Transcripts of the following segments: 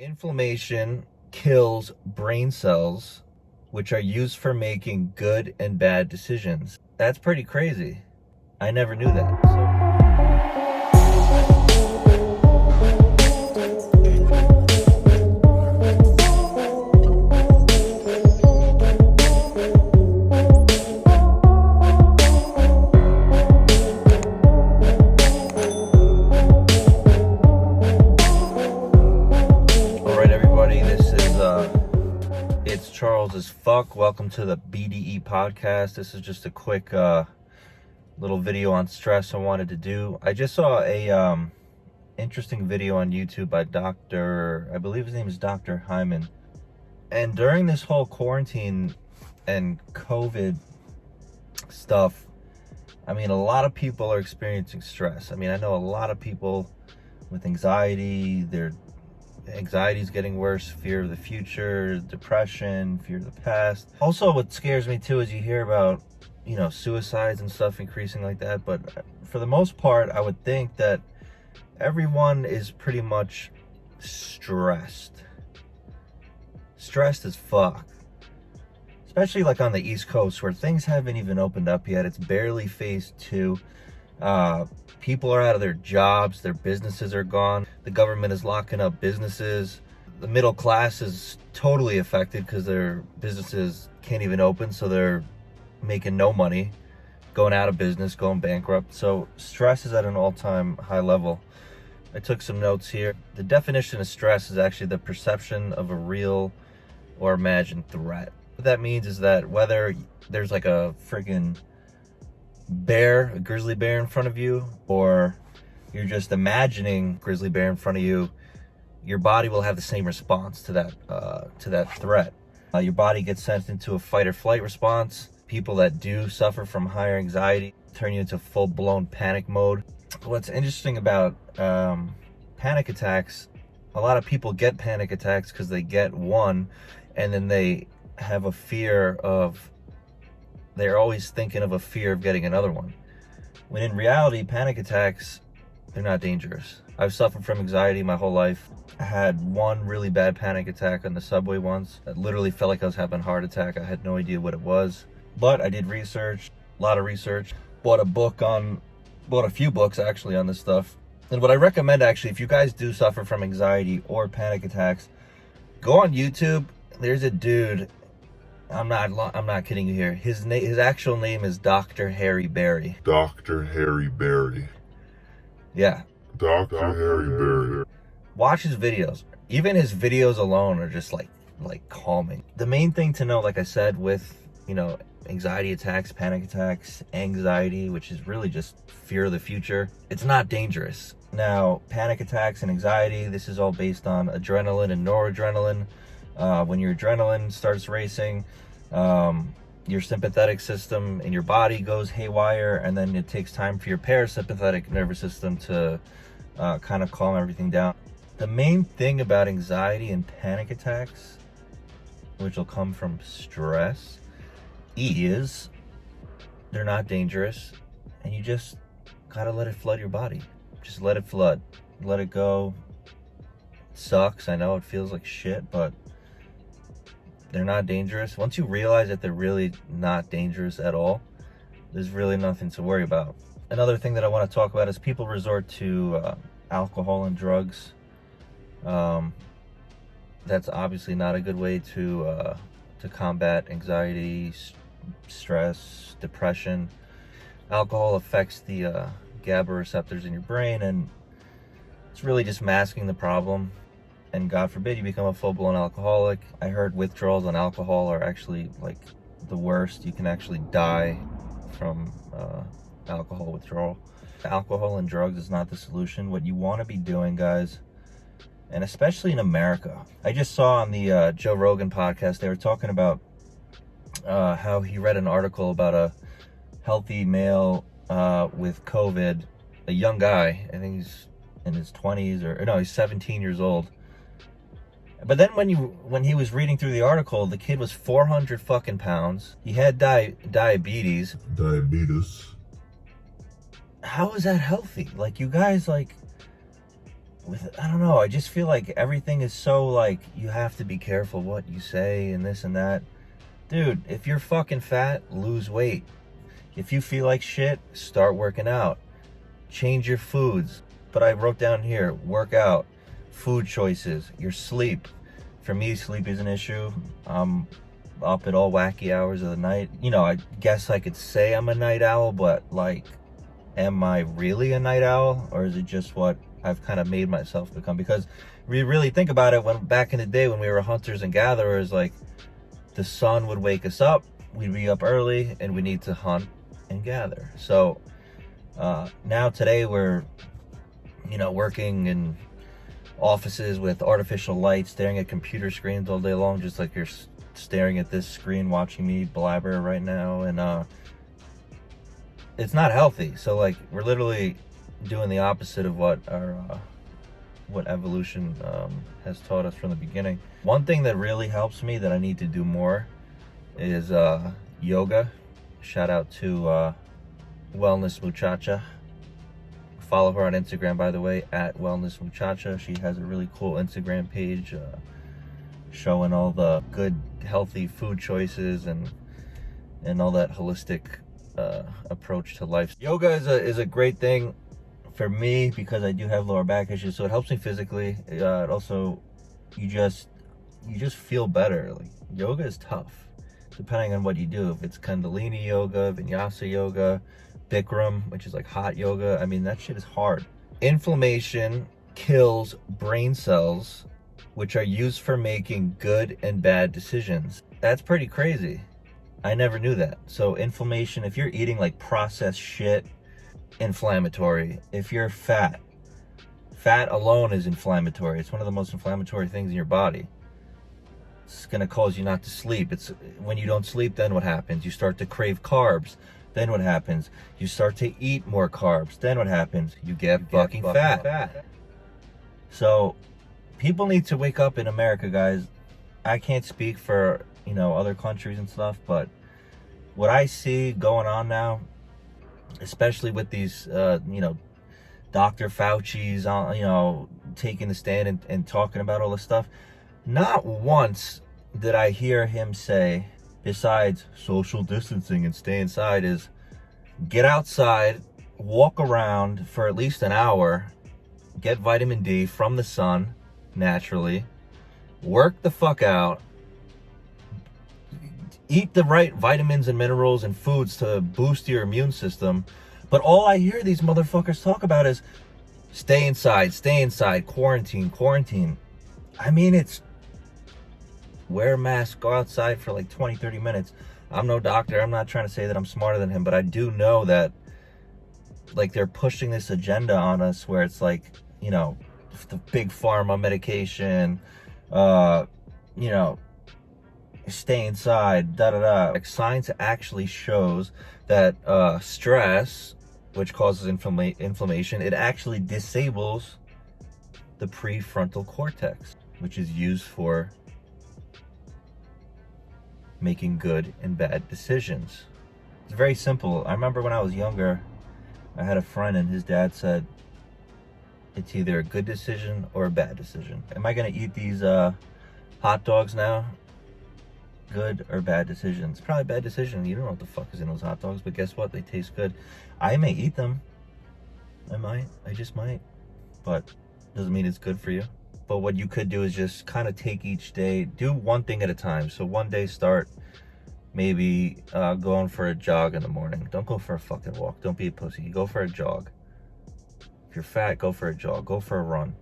Inflammation kills brain cells, which are used for making good and bad decisions. That's pretty crazy. I never knew that. It's Charles as fuck. Welcome to the BDE podcast. This is just a quick little video on stress I wanted to do. I just saw a interesting video on YouTube by I believe his name is Dr. Hyman. And during this whole quarantine and COVID stuff, I mean, a lot of people are experiencing stress. I mean, I know a lot of people with anxiety. Their anxiety is getting worse, fear of the future, depression, fear of the past. Also, what scares me too is you hear about, suicides and stuff increasing like that. But for the most part, I would think that everyone is pretty much stressed as fuck. Especially like on the East Coast where things haven't even opened up yet. It's barely phase 2. People are out of their jobs, their businesses are gone. The government is locking up businesses. The middle class is totally affected because their businesses can't even open, so they're making no money, going out of business, going bankrupt. So stress is at an all-time high level. I took some notes here. The definition of stress is actually the perception of a real or imagined threat. What that means is that whether there's like a friggin' a grizzly bear in front of you, or you're just imagining grizzly bear in front of you, your body will have the same response to that threat. Your body gets sent into a fight or flight response. People that do suffer from higher anxiety turn you into full-blown panic mode. What's interesting about panic attacks, a lot of people get panic attacks because they get one and then they have a fear of, they're always thinking of a fear of getting another one. When in reality, panic attacks, they're not dangerous. I've suffered from anxiety my whole life. I had one really bad panic attack on the subway once. It literally felt like I was having a heart attack. I had no idea what it was. But I did research, a lot of research. Bought a few books actually on this stuff. And what I recommend actually, if you guys do suffer from anxiety or panic attacks, go on YouTube. There's a dude, I'm not kidding you here. His actual name is Dr. Harry Berry. Dr. Harry Berry. Yeah. Dr. Harry Berry. Watch his videos. Even his videos alone are just like calming. The main thing to know, like I said, with, anxiety attacks, panic attacks, anxiety, which is really just fear of the future, it's not dangerous. Now, panic attacks and anxiety, this is all based on adrenaline and noradrenaline. When your adrenaline starts racing, your sympathetic system in your body goes haywire, and then it takes time for your parasympathetic nervous system to kind of calm everything down. The main thing about anxiety and panic attacks, which will come from stress, is they're not dangerous, and you just gotta let it flood your body. Just let it flood. Let it go. It sucks. I know it feels like shit, but they're not dangerous. Once you realize that they're really not dangerous at all, there's really nothing to worry about. Another thing that I want to talk about is people resort to alcohol and drugs. That's obviously not a good way to combat anxiety, stress, depression. Alcohol affects the GABA receptors in your brain, and it's really just masking the problem. And God forbid you become a full-blown alcoholic. I heard withdrawals on alcohol are actually like the worst. You can actually die from alcohol withdrawal. Alcohol and drugs is not the solution. What you want to be doing, guys, and especially in America. I just saw on the Joe Rogan podcast, they were talking about how he read an article about a healthy male with COVID, a young guy. I think he's in his 20s, or no, he's 17 years old. But then when he was reading through the article, the kid was 400 fucking pounds. He had diabetes. Diabetes. How is that healthy? Like, you guys, like, I don't know, I just feel like everything is so like you have to be careful what you say and this and that. Dude, if you're fucking fat, lose weight. If you feel like shit, start working out. Change your foods. But I wrote down here, work out, food choices, your sleep. For me, sleep is an issue. I'm up at all wacky hours of the night. You know, I guess I could say I'm a night owl, but like, am I really a night owl? Or is it just what I've kind of made myself become? Because we really think about it, when back in the day when we were hunters and gatherers, like the sun would wake us up, we'd be up early, and we need to hunt and gather. So now today we're, you know, working in offices with artificial light, staring at computer screens all day long, just like you're staring at this screen watching me blabber right now, and it's not healthy. So like we're literally doing the opposite of what our what evolution has taught us from the beginning. One thing that really helps me that I need to do more is yoga. Shout out to Wellness Muchacha. Follow her on Instagram, by the way, at Wellness Muchacha. She has a really cool Instagram page showing all the good, healthy food choices and all that holistic approach to life. Yoga is a great thing for me because I do have lower back issues, so it helps me physically. It also, you just feel better. Like, yoga is tough, depending on what you do. If it's Kundalini yoga, Vinyasa yoga, Bikram, which is like hot yoga, I mean, that shit is hard. Inflammation kills brain cells, which are used for making good and bad decisions. That's pretty crazy. I never knew that. So inflammation, if you're eating like processed shit, inflammatory. If you're fat alone is inflammatory. It's one of the most inflammatory things in your body. It's gonna cause you not to sleep. It's when you don't sleep, then what happens? You start to crave carbs. Then what happens? You start to eat more carbs. Then what happens? You get fucking fat. So people need to wake up in America, guys. I can't speak for, you know, other countries and stuff, but what I see going on now, especially with these, you know, Dr. Fauci's, you know, taking the stand and talking about all this stuff, not once did I hear him say, besides social distancing and stay inside, is get outside, walk around for at least an hour, get vitamin D from the sun naturally, work the fuck out, eat the right vitamins and minerals and foods to boost your immune system. But all I hear these motherfuckers talk about is stay inside, quarantine. I mean, it's wear a mask, go outside for like 20-30 minutes. I'm no doctor. I'm not trying to say that I'm smarter than him, but I do know that like they're pushing this agenda on us where it's like, you know, the big pharma medication, you know, stay inside, Like science actually shows that stress, which causes inflammation, it actually disables the prefrontal cortex, which is used for making good and bad decisions. It's very simple. I remember when I was younger, I had a friend and his dad said, it's either a good decision or a bad decision. Am I gonna eat these hot dogs now? Good or bad decision? It's probably a bad decision. You don't know what the fuck is in those hot dogs, but guess what? They taste good. I may eat them. I just might. But doesn't mean it's good for you. But what you could do is just kind of take each day, do one thing at a time. So one day start maybe going for a jog in the morning. Don't go for a fucking walk. Don't be a pussy. You go for a jog. If you're fat, go for a jog. Go for a run.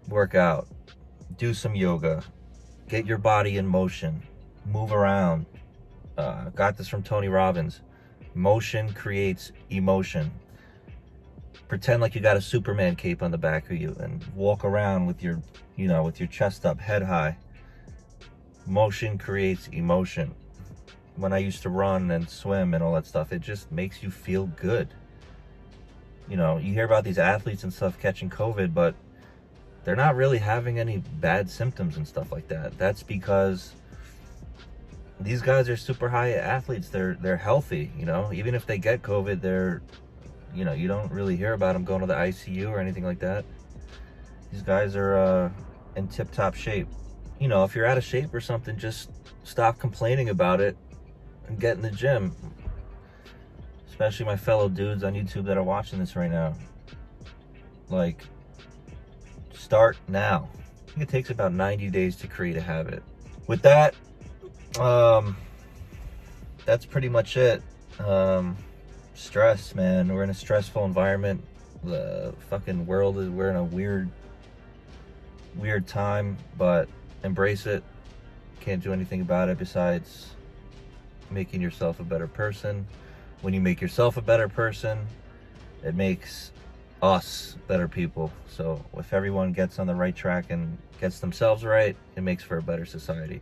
Work out. Do some yoga. Get your body in motion. Move around. Got this from Tony Robbins. Motion creates emotion. Pretend like you got a Superman cape on the back of you and walk around with your, you know, with your chest up, head high. Motion creates emotion. When I used to run and swim and all that stuff, it just makes you feel good. You know, you hear about these athletes and stuff catching COVID, but they're not really having any bad symptoms and stuff like that. That's because these guys are super high athletes. They're healthy, you know. Even if they get COVID, they're, you know, you don't really hear about them going to the ICU or anything like that. These guys are in tip-top shape. You know, if you're out of shape or something, just stop complaining about it and get in the gym. Especially my fellow dudes on YouTube that are watching this right now. Like, start now. I think it takes about 90 days to create a habit. With that, that's pretty much it. Stress, man. We're in a stressful environment. The fucking world is, we're in a weird time, but embrace it. Can't do anything about it besides making yourself a better person. When you make yourself a better person, it makes us better people. So if everyone gets on the right track and gets themselves right, it makes for a better society.